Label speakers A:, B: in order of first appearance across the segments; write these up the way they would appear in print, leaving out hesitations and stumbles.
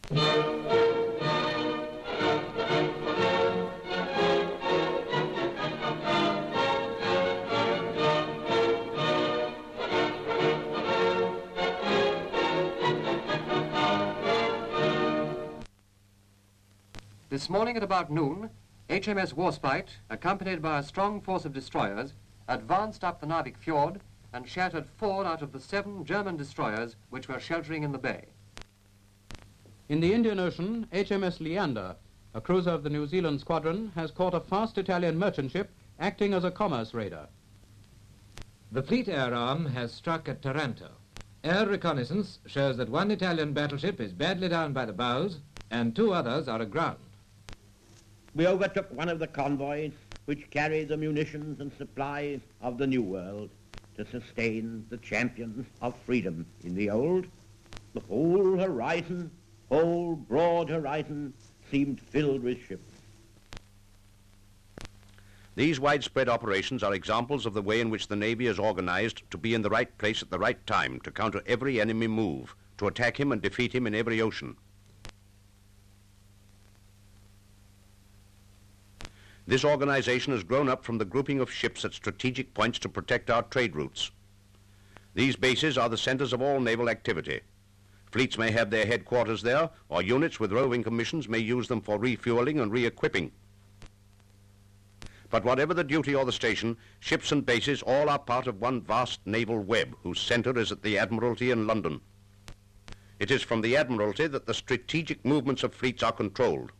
A: This morning at about noon, HMS Warspite, accompanied by a strong force of destroyers, advanced up the Narvik fjord and shattered 4 out of the 7 German destroyers which were sheltering in the bay.
B: In the Indian Ocean, HMS Leander, a cruiser of the New Zealand squadron, has caught a fast Italian merchant ship acting as a commerce raider.
C: The fleet air arm has struck at Taranto. Air reconnaissance shows that 1 Italian battleship is badly down by the bows and 2 others are aground.
D: We overtook one of the convoys which carried the munitions and supplies of the New World to sustain the champions of freedom in the Old. The whole horizon, whole broad horizon, seemed filled with ships.
E: These widespread operations are examples of the way in which the Navy is organized to be in the right place at the right time, to counter every enemy move, to attack him and defeat him in every ocean. This organization has grown up from the grouping of ships at strategic points to protect our trade routes. These bases are the centers of all naval activity. Fleets may have their headquarters there, or units with roving commissions may use them for refueling and re-equipping. But whatever the duty or the station, ships and bases all are part of one vast naval web whose center is at the Admiralty in London. It is from the Admiralty that the strategic movements of fleets are controlled.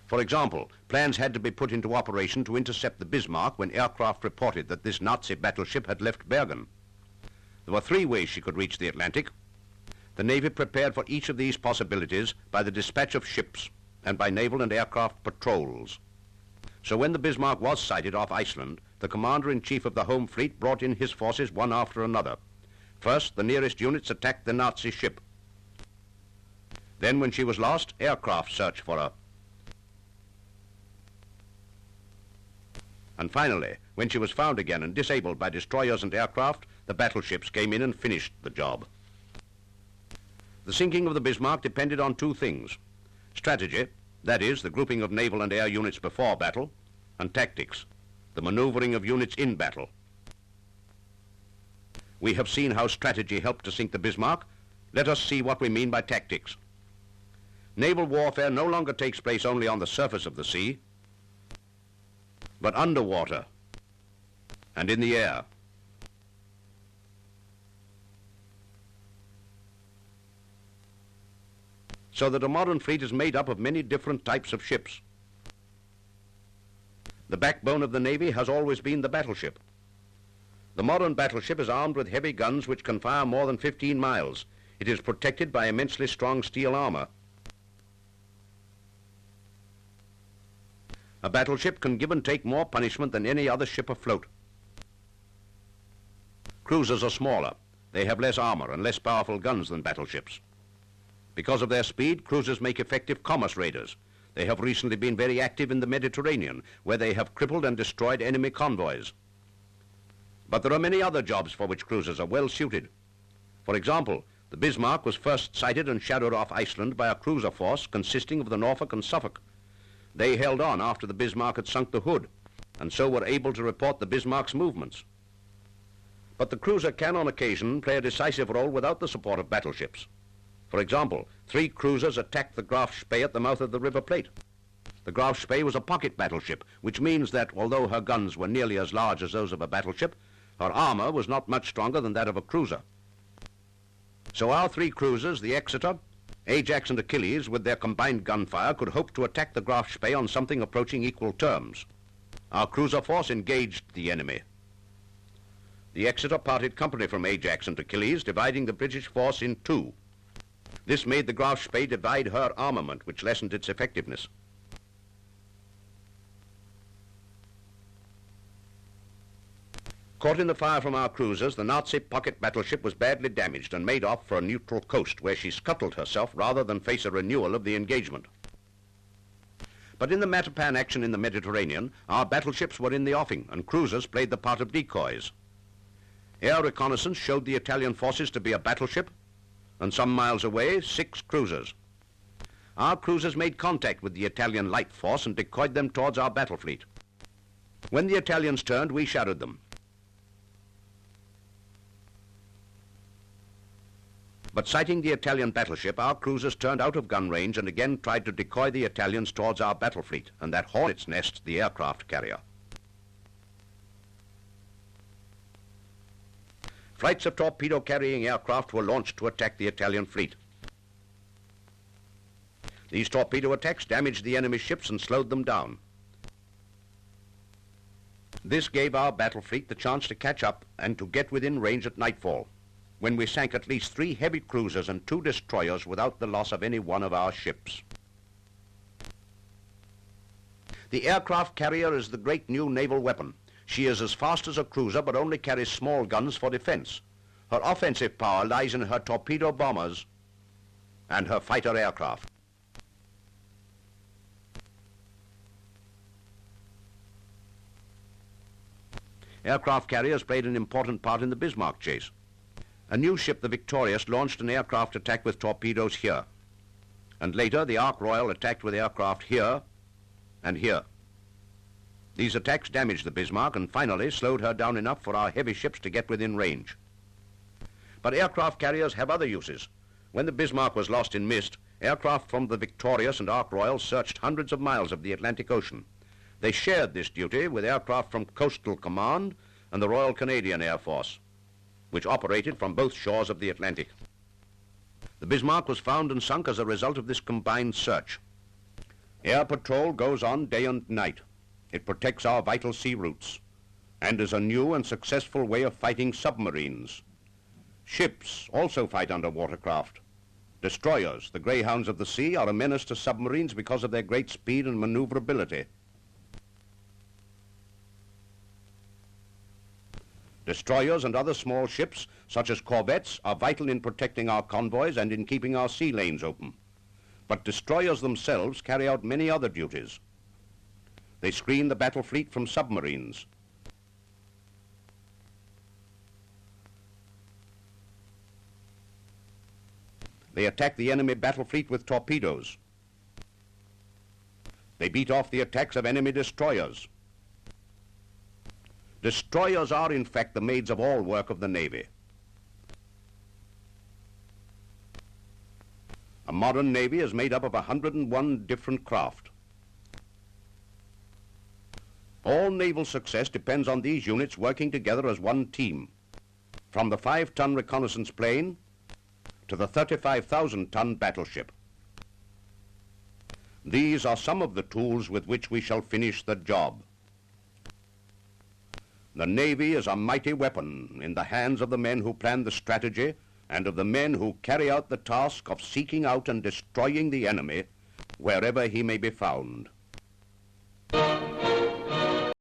E: For example, plans had to be put into operation to intercept the Bismarck when aircraft reported that this Nazi battleship had left Bergen. There were 3 ways she could reach the Atlantic. The Navy prepared for each of these possibilities by the dispatch of ships and by naval and aircraft patrols. So when the Bismarck was sighted off Iceland, the commander-in-chief of the home fleet brought in his forces one after another. First, the nearest units attacked the Nazi ship. Then, when she was lost, aircraft searched for her. And finally, when she was found again and disabled by destroyers and aircraft, the battleships came in and finished the job. The sinking of the Bismarck depended on 2 things: strategy, that is, the grouping of naval and air units before battle, and tactics, the maneuvering of units in battle. We have seen how strategy helped to sink the Bismarck. Let us see what we mean by tactics. Naval warfare no longer takes place only on the surface of the sea, but underwater and in the air. So that a modern fleet is made up of many different types of ships. The backbone of the Navy has always been the battleship. The modern battleship is armed with heavy guns which can fire more than 15 miles. It is protected by immensely strong steel armor. A battleship can give and take more punishment than any other ship afloat. Cruisers are smaller. They have less armor and less powerful guns than battleships. Because of their speed, cruisers make effective commerce raiders. They have recently been very active in the Mediterranean, where they have crippled and destroyed enemy convoys. But there are many other jobs for which cruisers are well suited. For example, the Bismarck was first sighted and shadowed off Iceland by a cruiser force consisting of the Norfolk and Suffolk. They held on after the Bismarck had sunk the hood, and so were able to report the Bismarck's movements. But the cruiser can, on occasion, play a decisive role without the support of battleships. For example, 3 cruisers attacked the Graf Spee at the mouth of the River Plate. The Graf Spee was a pocket battleship, which means that, although her guns were nearly as large as those of a battleship, her armor was not much stronger than that of a cruiser. So our 3 cruisers, the Exeter, Ajax and Achilles, with their combined gunfire, could hope to attack the Graf Spee on something approaching equal terms. Our cruiser force engaged the enemy. The Exeter parted company from Ajax and Achilles, dividing the British force in 2. This made the Graf Spee divide her armament, which lessened its effectiveness. Caught in the fire from our cruisers, the Nazi pocket battleship was badly damaged and made off for a neutral coast, where she scuttled herself rather than face a renewal of the engagement. But in the Matapan action in the Mediterranean, our battleships were in the offing and cruisers played the part of decoys. Air reconnaissance showed the Italian forces to be a battleship, and some miles away, 6 cruisers. Our cruisers made contact with the Italian light force and decoyed them towards our battle fleet. When the Italians turned, we shadowed them. But sighting the Italian battleship, our cruisers turned out of gun range and again tried to decoy the Italians towards our battle fleet and that hornet's nest, the aircraft carrier. Flights of torpedo-carrying aircraft were launched to attack the Italian fleet. These torpedo attacks damaged the enemy ships and slowed them down. This gave our battle fleet the chance to catch up and to get within range at nightfall, when we sank at least 3 heavy cruisers and 2 destroyers without the loss of any one of our ships. The aircraft carrier is the great new naval weapon. She is as fast as a cruiser but only carries small guns for defense. Her offensive power lies in her torpedo bombers and her fighter aircraft. Aircraft carriers played an important part in the Bismarck chase. A new ship, the Victorious, launched an aircraft attack with torpedoes here. And later, the Ark Royal attacked with aircraft here and here. These attacks damaged the Bismarck and finally slowed her down enough for our heavy ships to get within range. But aircraft carriers have other uses. When the Bismarck was lost in mist, aircraft from the Victorious and Ark Royal searched hundreds of miles of the Atlantic Ocean. They shared this duty with aircraft from Coastal Command and the Royal Canadian Air Force, which operated from both shores of the Atlantic. The Bismarck was found and sunk as a result of this combined search. Air patrol goes on day and night. It protects our vital sea routes and is a new and successful way of fighting submarines. Ships also fight underwater craft. Destroyers, the greyhounds of the sea, are a menace to submarines because of their great speed and maneuverability. Destroyers and other small ships, such as corvettes, are vital in protecting our convoys and in keeping our sea lanes open. But destroyers themselves carry out many other duties. They screen the battle fleet from submarines. They attack the enemy battle fleet with torpedoes. They beat off the attacks of enemy destroyers. Destroyers are, in fact, the maids of all work of the Navy. A modern Navy is made up of 101 different craft. All naval success depends on these units working together as one team, from the 5-ton reconnaissance plane to the 35,000-ton battleship. These are some of the tools with which we shall finish the job. The Navy is a mighty weapon in the hands of the men who plan the strategy and of the men who carry out the task of seeking out and destroying the enemy wherever he may be found.